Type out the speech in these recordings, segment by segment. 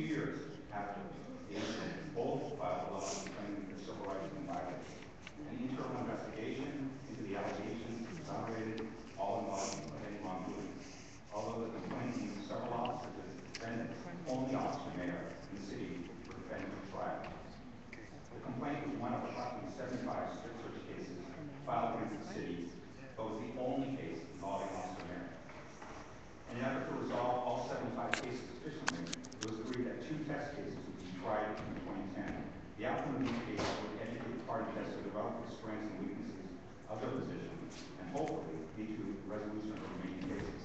years after the incident, both filed a lawsuit claiming their civil rights had been violated. An internal investigation into the allegations exonerated all involved of any wrongdoing. Although the complaint named several officers as defendants, only Officer Mayer in the city were defendants at trial. The complaint was one of approximately 75 strip search cases filed against the city, but was the only case involving Officer Mayer. In an effort to resolve all 75 cases efficiently, it was agreed that 2 test cases would be tried in 2010. The outcome of these cases would educate the parties as to the relative strengths and weaknesses of their positions, and hopefully lead to resolution of the remaining cases.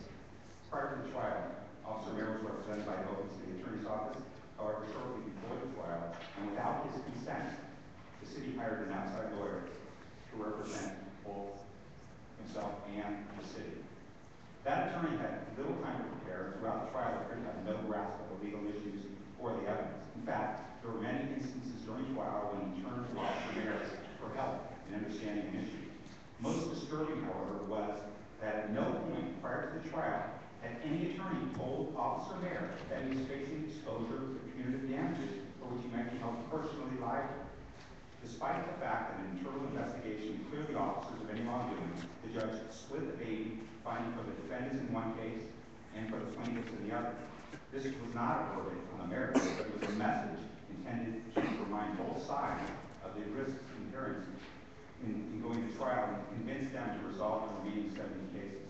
Prior to the trial, Officer Mayer was represented by the Oakland City Attorney's Office. However, shortly before the trial, and without his consent, the city hired an outside lawyer to represent both himself and the city. That attorney had little time to prepare, and throughout the trial, the attorney had no grasp of the legal issues or the evidence. In fact, there were many instances during trial when he turned to Officer Mayer for help in understanding an issue. Most disturbing, however, was that at no point prior to the trial had any attorney told Officer Mayer that he was facing exposure to punitive damages for which he might be held personally liable. Despite the fact that an internal investigation cleared the officers of any wrongdoing, the judge split the baby, finding for the defendants in one case and for the plaintiffs in the other. This was not a verdict on the merits, but it was a message intended to remind both sides of the risks inherent in going to trial and convince them to resolve the remaining 70 cases.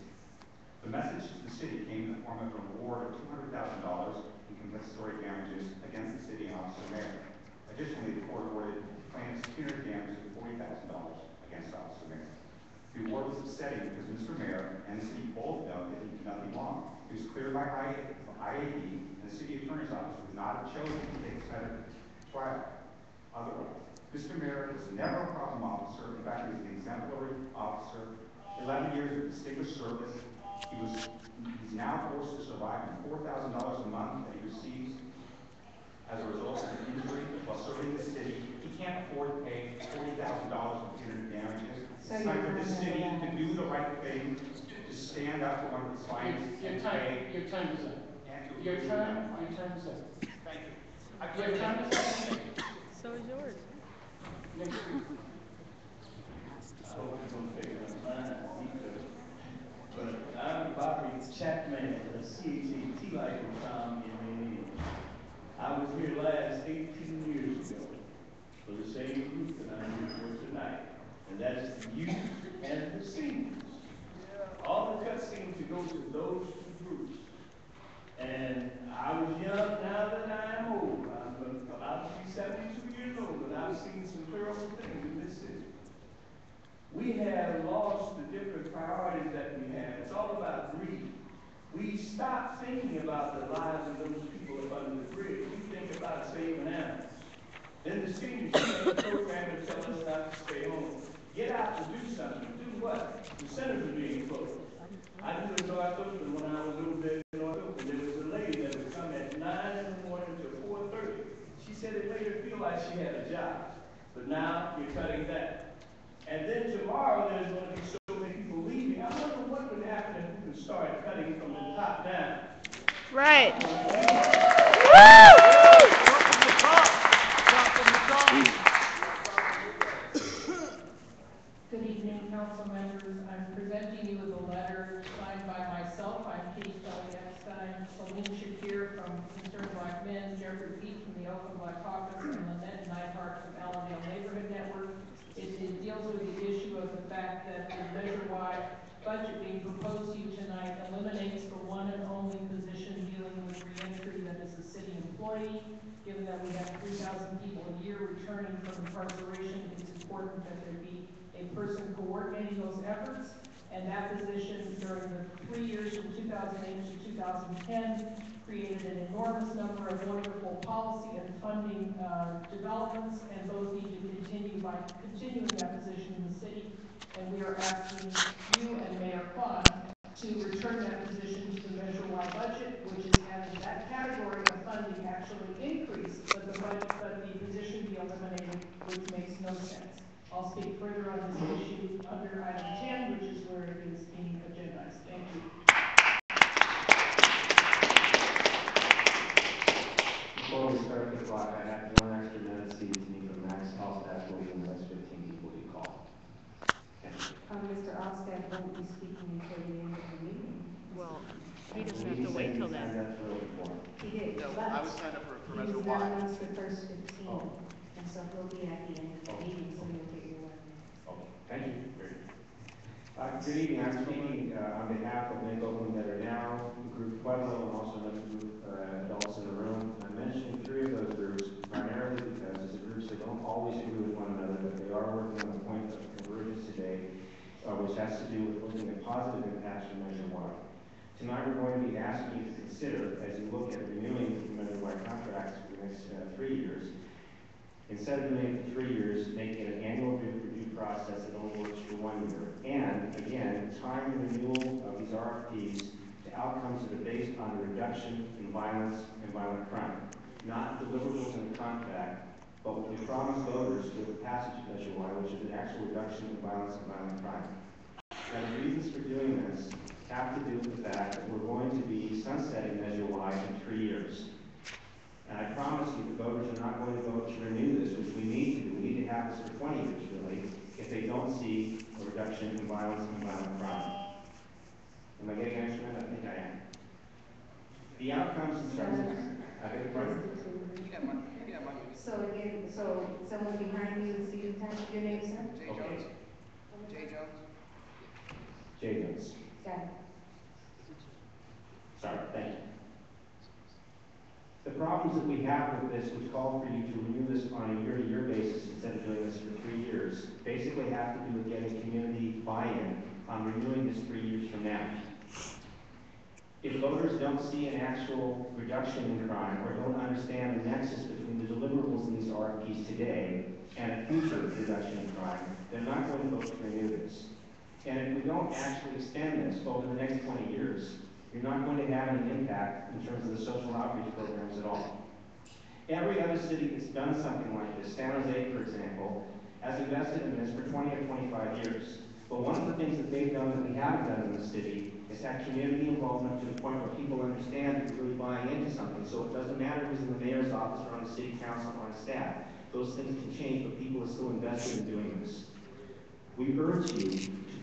The message to the city came in the form of an award of $200,000 in compensatory damages against the city and Officer Mayer. Additionally, the court awarded plaintiffs punitive damages of $40,000 against Officer Mayer. The award was upsetting because Mr. Mayer and the city both know that he did nothing wrong. He was cleared by IAB, and the city attorney's office would not have chosen to take the side of the trial otherwise. Mr. Mayer was never a problem officer. In fact, he was an exemplary officer, 11 years of distinguished service. He's now forced to survive on $4,000 a month that he receives as a result of an injury while serving the city. He can't afford to pay $40,000 in punitive damages. It's time for the city to do the right thing, to stand up for one of its clients. Your time is up. Your time is up. Thank you. Your time is up. So is yours. Next week. I hope you don't take my mind either. But I'm Bobby Chapman, C-H-A-T like Tom. I was here last 18 years ago for the same group that I'm here for tonight. And that's the youth and the seniors. All the cutscenes to go to those 2 groups. And I was young, now that I am old. I'm about to be 72 years old, and I've seen some terrible things in this city. We have lost the different priorities that we have. It's all about greed. We stop thinking about the lives of those people up under the bridge. We think about saving animals. Then the seniors come the program and tell us not to stay home. Get out and do something. Do what? The centers are being closed. I lived in North Oakland when I was a little bit in North Oakland. There was a lady that would come at 9 in the morning to 4:30. She said it made her feel like she had a job. But now you're cutting that. And then tomorrow there's going to be so many people leaving. I wonder what would happen if we could start cutting from the top down. Right. Good evening, council members. I'm presenting you with a letter signed by myself. I'm Katie Kelly Epstein, Celine Shakir from Concerned Black Men, Jeffrey Pete from the Oakland Black Caucus, and Lynette Neidhart from Allendale Neighborhood Network. It deals with the issue of the fact that the measure-wide budget being proposed to you tonight eliminates the one and only position dealing with reentry, that is a city employee. Given that we have 3,000 people a year returning from incarceration, it's important that there be a person coordinating those efforts. And that position during the 3 years from 2008 to 2010 created an enormous number of wonderful policy and funding developments, and those need to continue by continuing that position in the city. And we are asking you and Mayor Fund to return that position to the measure-wide budget, which is having that category of funding actually increase, but the position be eliminated, which makes no sense. I'll speak further on this issue under item 10, which is where it is being agendized. Thank you. Before we start the clock, I have 1 extra minute ceded to me from Max Alstad, will be the next 15 people you call. Thank you. Mr. Alstad won't be speaking until the end of the meeting. Well, he The doesn't have meeting to said wait he till signed then. up for it before. He did, No, but I was signed up for he Measure was Y. not amongst the first 15. Oh. And so he'll be at the end of the Oh. meeting, so you'll get your 1 minute. Okay, thank you. Very good. Good evening. I'm speaking on behalf of Lake Oakland That Are Now, Group Pueblo, and also another group, adults in the room. I'm mentioning 3 of those groups primarily because it's groups that don't always agree with one another, but they are working on a point of convergence today, which has to do with looking at positive impacts from Measure Y. Tonight we're going to be asking you to consider, as you look at renewing the Measure Y contracts for the next 3 years, instead of doing it for 3 years, making it an annual review process that only works for 1 year. And again, tying the renewal of these RFPs to outcomes that are based on a reduction in violence and violent crime. Not deliverables in the contract, but what we promise voters with the passage of Measure Y, which is an actual reduction in violence and violent crime. Now, the reasons for doing this have to do with the fact that we're going to be sunsetting Measure Y in 3 years. And I promise you the voters are not going to vote to renew this, which we need to do. We need to have this for 20 years, really, if they don't see a reduction in violence and violent crime. Am I getting an answer? I think I am. The outcomes in terms of... I beg your pardon? So again, so someone behind you is seated time. Your name, sir? Jay Jones. Jay Jones. Jay Jones. Got it. Sorry, thank you. The problems that we have with this, which call for you to renew this on a year-to-year basis instead of doing this for 3 years, basically have to do with getting community buy-in on renewing this 3 years from now. If voters don't see an actual reduction in crime or don't understand the nexus between the deliverables in these RFPs today and a future reduction in crime, they're not going to vote to renew this. And if we don't actually extend this over the next 20 years, you're not going to have any impact in terms of the social outreach programs at all. Every other city that's done something like this, San Jose, for example, has invested in this for 20 or 25 years. But one of the things that they've done that we haven't done in the city is have community involvement to the point where people understand that you're really buying into something. So it doesn't matter who's in the mayor's office or on the city council or on staff. Those things can change, but people are still invested in doing this. We urge you to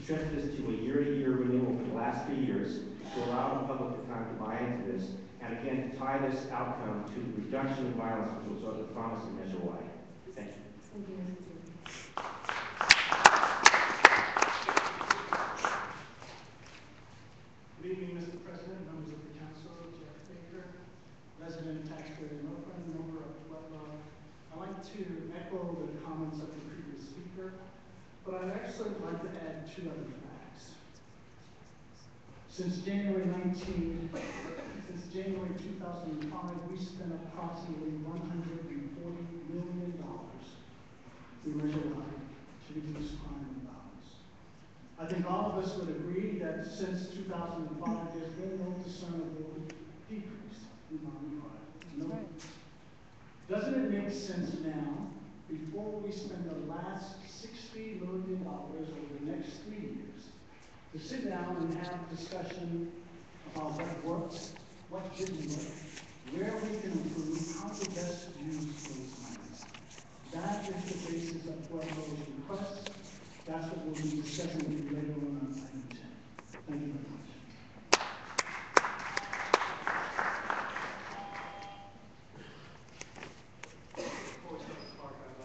shift this to a year-to-year renewal for the last 3 years to allow the public the time to buy into this, and again, to tie this outcome to the reduction in violence, which was the promise of Measure Y. Thank you. Thank you, Mr. Chairman. Good evening, Mr. President, members of the council, Jeff Baker, resident taxpayer in Oakland, member of Pueblo. I'd like to echo the comments of the previous speaker, but I'd actually like to add 2 other facts. Since January 2005, we spent approximately $140 million through Measure Y to reduce crime and violence. I think all of us would agree that since 2005, there's been no discernible decrease in violent crime. No. Doesn't it make sense now, before we spend the last $60 million over the next 3 years, to sit down and have a discussion about what works, what didn't work, where we can improve, how to best use those monies? That is the basis of Pueblo's request. That's what we'll be discussing with you later on item 10. Thank you very much. Before we start the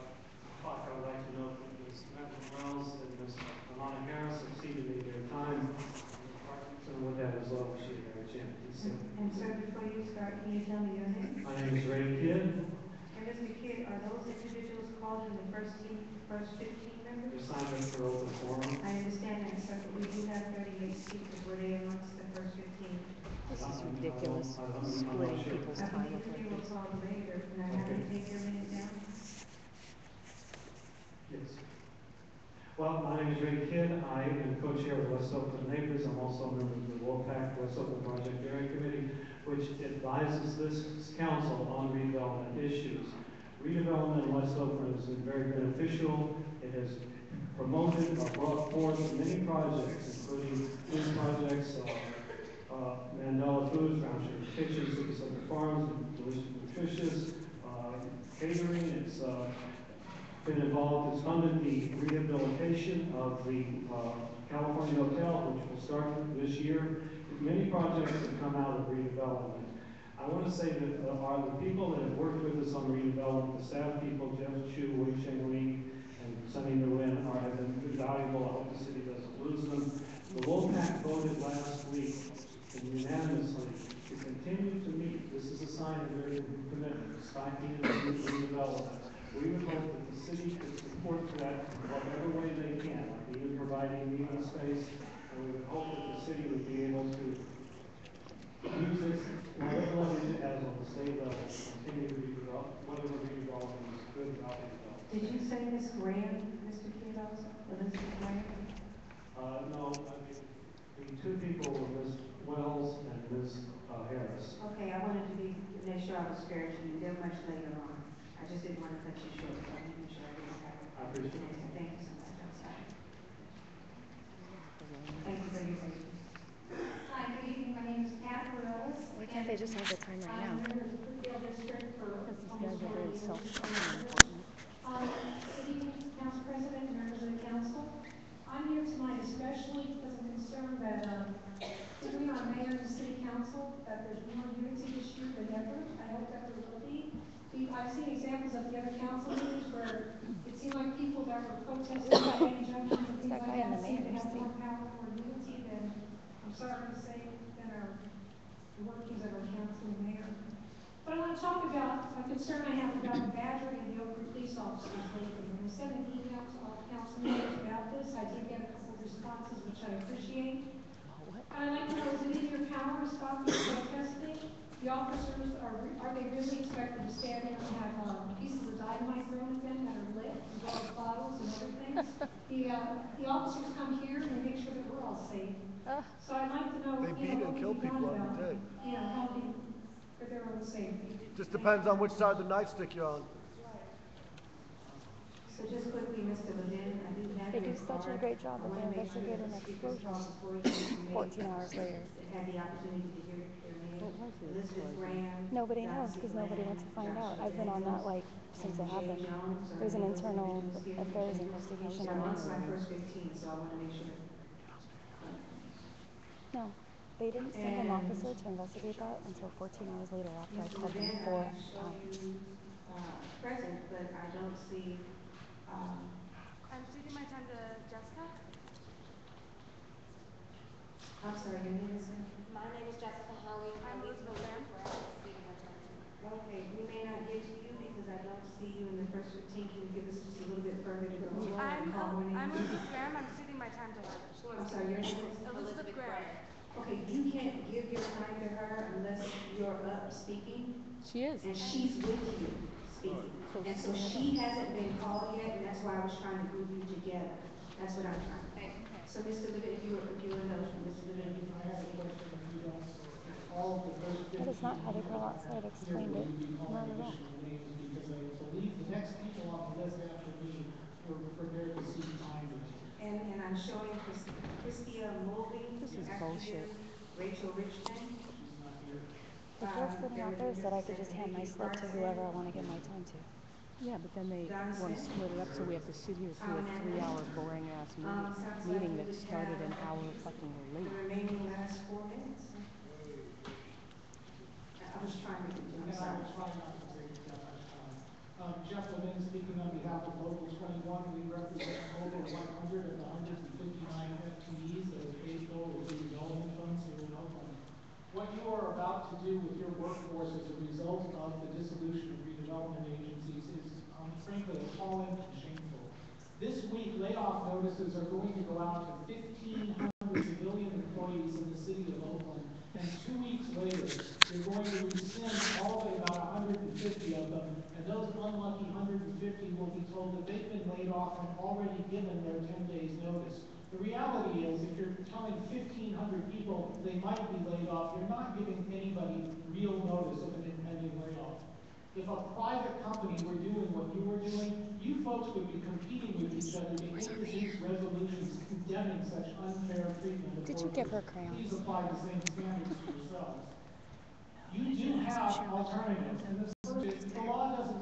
talk, I would like to note that Ms. Madeline Wells and Ms. Alana Harris have ceded their time. So with that as well, we should have a chance to see. And sir, before you start, can you tell me your name? My name is Ray Kidd. And Mr. Kidd, are those individuals called in the first 15 They're members? signed up for open forum. I understand that, sir, but we do have 38 speakers. Were they amongst the first 15? This is ridiculous, splitting people's I time believe up that like they were this. called later. Can I have you take your minute down? Yes. Well, my name is Ray Kidd. I am co-chair of West Oakland Neighbors. I'm also a member of the WOPAC, West Oakland Project Area Committee, which advises this council on redevelopment issues. Redevelopment in West Oakland has been very beneficial. It has promoted or brought forth many projects, including food projects, Mandela Foods, Round Sugar Kitchen, Super Center Farms, Delicious Nutritious, catering. It's been involved, it's funded the rehabilitation of the California Hotel, which will start this year. Many projects have come out of redevelopment. I want to say that the people that have worked with us on redevelopment, the staff people, Jeff Chu, Wei Cheng Li, and Sunny Nguyen, have been invaluable. I hope the city doesn't lose them. The Wolfpack voted last week unanimously to continue to meet. This is a sign of their commitment, despite being in redevelopment. We would hope that the city could support that in whatever way they can, like even providing meeting space, and we would hope that the city would be able to use this, whatever leverage it has on the state level, to continue to redevelop, whatever redevelopment is good about redevelopment. Did you say Ms. Graham, Mr. Kidd also? Elizabeth Graham? No, I mean, the two people were Ms. Wells and Ms. Harris. Okay, I wanted to make sure I was fair to you. They're much later on. I just didn't want to cut you short, so I wanted to make sure I didn't have it. I appreciate it. Thank you so much. I'm sorry. Thank you for your patience. Hi, good evening. My name is Pat Morales. Why can't they just have the time right now? I'm in the Brookdale District for Because these almost guys are 40 very years. self-centered and important. Good evening, Council President and members of the council. I'm here tonight especially because I'm concerned that between our mayor and the city council, that there's more unity this year than ever. I hope that there will be. I've seen examples of the other council meetings where it seemed like people that were protesting and injunctions and things like that seem to have more power, more unity than, I'm sorry to say, than the workings of our council and mayor. But I want to talk about a concern I have about the badgering of the Oakland police officers lately. When I sent an email to all council members about this, I did get a couple of responses, which I appreciate. And I'd like to know, is it in your power to stop these protesting? The officers, are they really expected to stand there and have pieces of dynamite thrown at them that are lit, as well as bottles and other things? The officers come here and they make sure that we're all safe. So I'd like to know, They beat and kill people every day. Helping for their own safety. Just depends on which side of the nightstick you're on. So just quickly, Mr. Levin, I do have They do your such a card. great job I that want they to make sure that investigated an the speakers explosion call before you 14 hours later. had the opportunity to hear their name. What was the Elizabeth explosion? Graham. Nobody knows Darcy because nobody Glenn, wants to find out. Joshua I've been on that Daniels, like since it and Jay happened. Jones are There's an legal internal individuals here. affairs And investigation they're on on to my anyway. first 15, so I want to make sure. No, they didn't send an And officer to investigate that until 14 hours later after I Mr. called them Levin, 4 I show times. you present, but I don't see. I'm ceding my time to Jessica. I'm sorry, your name is? My name is Jessica Howie. I'm Elizabeth Graham. Ceding my time to. Okay, we may not get to you because I don't see you in the first 15. Can you give us just a little bit further to go? I'm Elizabeth Graham. I'm ceding my time to her. I'm sorry, your name is? Elizabeth Graham. Okay, you can't give your time to her unless you're up speaking. She is. And she's with you speaking. And so she hasn't been called yet, and that's why I was trying to group you together. That's what I'm trying to say. So Mr. Levin, if you were indulged, Mr. Levin. I have a question if you don't, all of the first 15 That is not how the girl outside explained it. will be Not calling at all. additional names because I believe the next people on the list after me were prepared to see time with you. And I'm showing Christia Mulvey. This is after bullshit. you, Rachel Richmond. She's not here. The girl sitting out there said I could just hand my slip to whoever I want to give my time to. Yeah, but then they want to split it up, so we have to sit here through a 3-hour boring-ass meeting that started an hour fucking late. The remaining last 4 minutes. I was trying to do, I'm And I sorry. will try not to take that much time. Jeff Levin speaking on behalf of Local 21. We represent over 100 of the 159 FTEs that are paid for with redevelopment funds here in Oakland. What you are about to do with your workforce as a result of the dissolution of redevelopment agencies is frankly appalling and shameful. This week, layoff notices are going to go out to 1,500 civilian employees in the city of Oakland, and 2 weeks later, you're going to rescind all but about 150 of them, and those unlucky 150 will be told that they've been laid off and already given their 10 days notice. The reality is, if you're telling 1,500 people they might be laid off, you're not giving anybody real notice of an impending layoff. If a private company were doing what you were doing, you folks would be competing with each other to introduce resolutions condemning such unfair treatment of Did you give her workers. crayons? Please apply the same standards to yourselves. You do have alternatives. And the first is, the law doesn't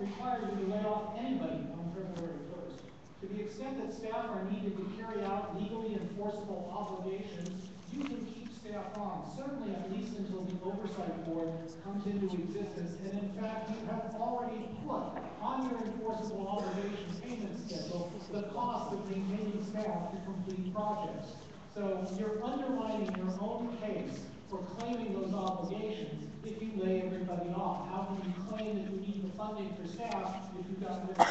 extent that staff are needed to carry out legally enforceable obligations, you can keep staff on, certainly at least until the oversight board comes into existence. And in fact, you have already put on your enforceable obligation payment schedule the cost of maintaining staff to complete projects. So you're undermining your own case for claiming those obligations if you lay everybody off. How can you claim that you need the funding for staff if you've got rid of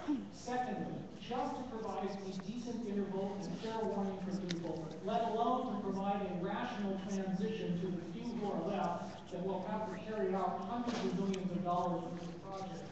the Secondly, just to provide a decent interval and fair warning for people, let alone to provide a rational transition to the few who are left that will have to carry out hundreds of millions of dollars worth of projects.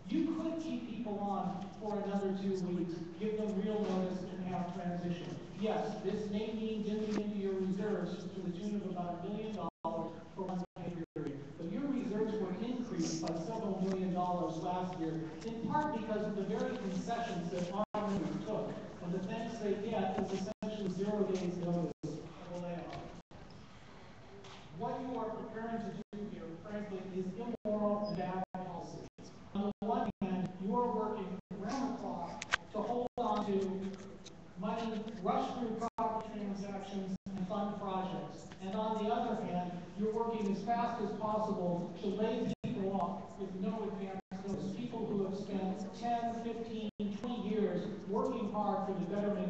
You could keep people on for another 2 weeks, give them real notice, and have transition. Yes, this may mean dipping into your reserves to the tune of about $1 million for one period. But your reserves were increased by several $1 million last year, in part because of the very concessions that our members took. And the thanks they get is essentially 0 days notice of a layoff. What you are preparing to do here, frankly, is immoral and bad policy. On the one hand, you are working around the clock to hold on to money, rush through property transactions, and fund projects. And on the other hand, you're working as fast as possible to lay people off with no advance notice. People who have spent 10, 15, 20 years working hard for the betterment